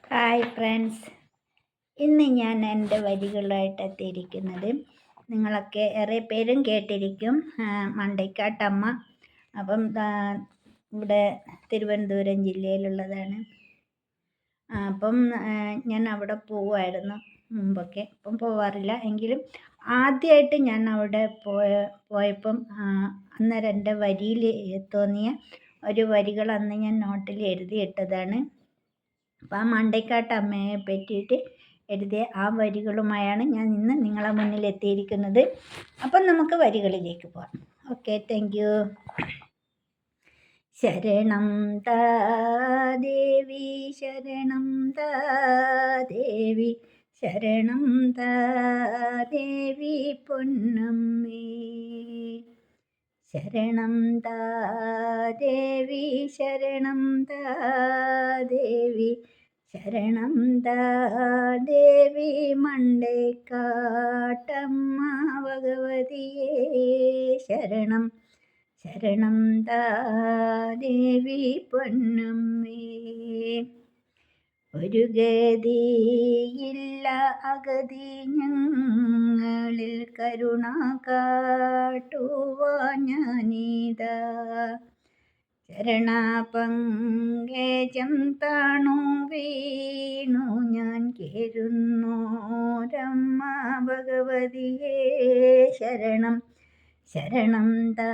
Hi friends, ഇന്ന് ഞാൻ എൻ്റെ വരികളായിട്ട് എത്തിയിരിക്കുന്നത് നിങ്ങളൊക്കെ ഏറെ പേരും കേട്ടിരിക്കും. മണ്ടയ്ക്കാട്ടമ്മ. അപ്പം ഇവിടെ തിരുവനന്തപുരം ജില്ലയിലുള്ളതാണ്. അപ്പം ഞാൻ അവിടെ പോവുമായിരുന്നു മുമ്പൊക്കെ. ഇപ്പം പോവാറില്ല. എങ്കിലും ആദ്യമായിട്ട് ഞാൻ അവിടെ പോയപ്പം അന്നേരം എൻ്റെ വരിയിൽ തോന്നിയ ഒരു വരികൾ അന്ന് ഞാൻ നോട്ടിൽ എഴുതിയിട്ടതാണ്. അപ്പം ആ മണ്ടയ്ക്കാട്ടമ്മയെ പറ്റിയിട്ട് എഴുതിയ ആ വരികളുമായാണ് ഞാൻ ഇന്ന് നിങ്ങളെ മുന്നിൽ എത്തിയിരിക്കുന്നത്. അപ്പം നമുക്ക് വരികളിലേക്ക് പോകാം. Okay, thank you. ശരണം താ ദേവി, ശരണം താ ദേവി, ശരണം താ ദേവി പൊന്നമ്മേ, ശരണം താ ദേവി, ശരണം താ ദേവി, ശരണം താ ദേവി മണ്ടയ്ക്കാട്ടമ്മ ഭഗവതിയേ, ശരണം ശരണം താ ദേവി പൊന്നമ്മേ. ഒരു ഗതിയില്ല അഗതി ഞങ്ങളിൽ, കരുണ കാട്ടുവാൻ ഞാനിതാ, ചരണപങ്കജം താണു വീണു ഞാൻ കേഴുന്നോരമ്മ ഭഗവതിയേ, ശരണം ശരണം താ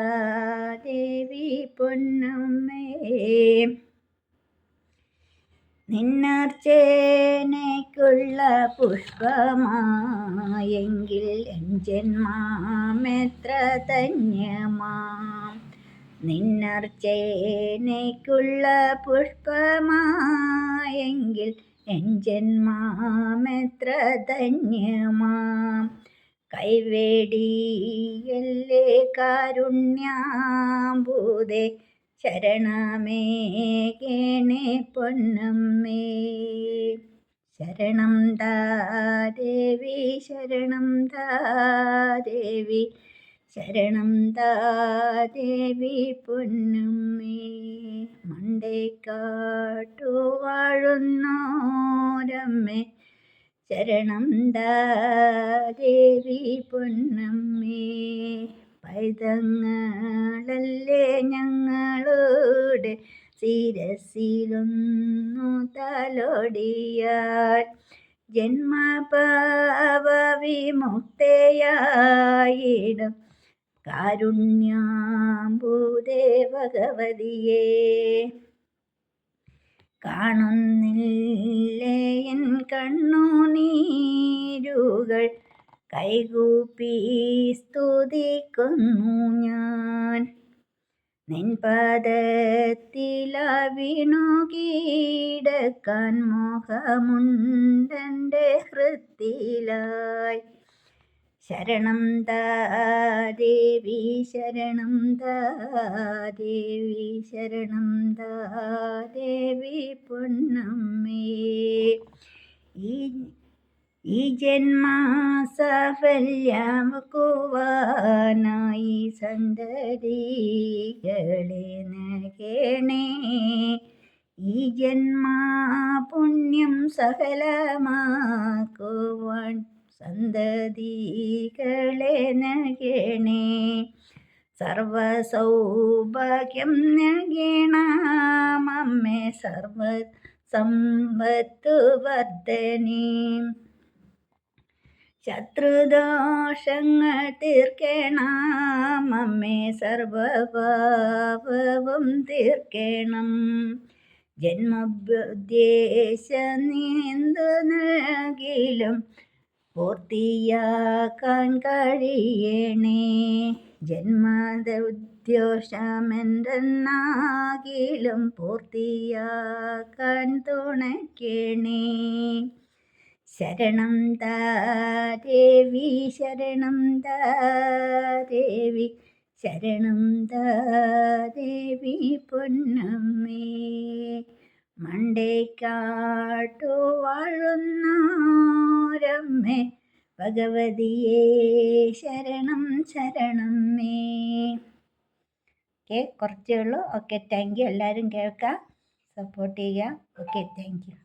ദേവി പൊന്നമ്മേ. നിന്നർച്ചനയ്ക്കുള്ള പുഷ്പമായെങ്കിൽ എൻ ജന്മമെത്ര ധന്യമാം, നിന്നർച്ചനയ്ക്കുള്ള പുഷ്പമായെങ്കിൽ എൻ ജന്മമെത്ര ധന്യമാം, കൈവേടിയല്ലേ കാരുണ്യാംബുദേ, ശരണമേകണേ പൊന്നമ്മേ, ശരണം താ ദേവി, ശരണം താ ദേവി, ശരണം താ ദേവി പൊന്നമ്മേ. മണ്ടയ്ക്കാട്ടു വാഴുന്നോരമ്മേ, ശരണം താ ദേവി പൊന്നമ്മേ. പൈതങ്ങളല്ലേ ഞങ്ങളുടെ ശിരസിലൊന്നു തലോടിയാൽ, ജന്മപാപവിമുക്തയായിടും കാരുണ്യാംബുദേ ഭഗവതിയേ. കാണുന്നില്ലേ എൻ കണ്ണുനീരുകൾ, കൈകൂപ്പി സ്തുതിക്കുന്നു ഞാൻ, നിൻ പാദത്തിലാ വീണു കീടക്കാൻ മോഹമുണ്ടെൻ്റെ ഹൃത്തിലായി, ശരണം താ ദേവി, ശരണം താ ദേവി, ശരണം താ ദേവി പൊന്നമ്മേ. ഈ ജന്മസാഫല്യമാക്കുവാനായി സന്തതികളെ നൽകണേ, ഈ ജന്മപുണ്യം സഫലമാക്കുവാൻ സന്തതികളെ നൽകണേ, സർവസൗഭാഗ്യം നൽകണമമ്മേ, സർവ സമ്പത്തു വർദ്ധനേ, ശത്രുദോഷങ്ങൾ തീർക്കണമമ്മേ, സർവപാപവും തീർക്കണം, ജന്മോദ്ദേശം നീന്തു നൽകിലും പൂർത്തിയാക്കാൻ കഴിയണേ, ജന്മോദ്ദേശമെന്തെന്നാകിലും പൂർത്തിയാക്കാൻ തുണയ്ക്കണേ, ശരണം താ ദേവി, ശരണം താ ദേവി, ശരണം താ ദേവി പൊന്നമ്മേ. മണ്ടയ്ക്കാട്ടു വാഴുന്നോരമ്മേ ഭഗവതിയേ, ശരണം ശരണമ്മേ. ഓക്കെ, കുറച്ചേ ഉള്ളൂ. Okay, thank you. എല്ലാവരും കേൾക്കുക, സപ്പോർട്ട് ചെയ്യുക. Okay, thank you.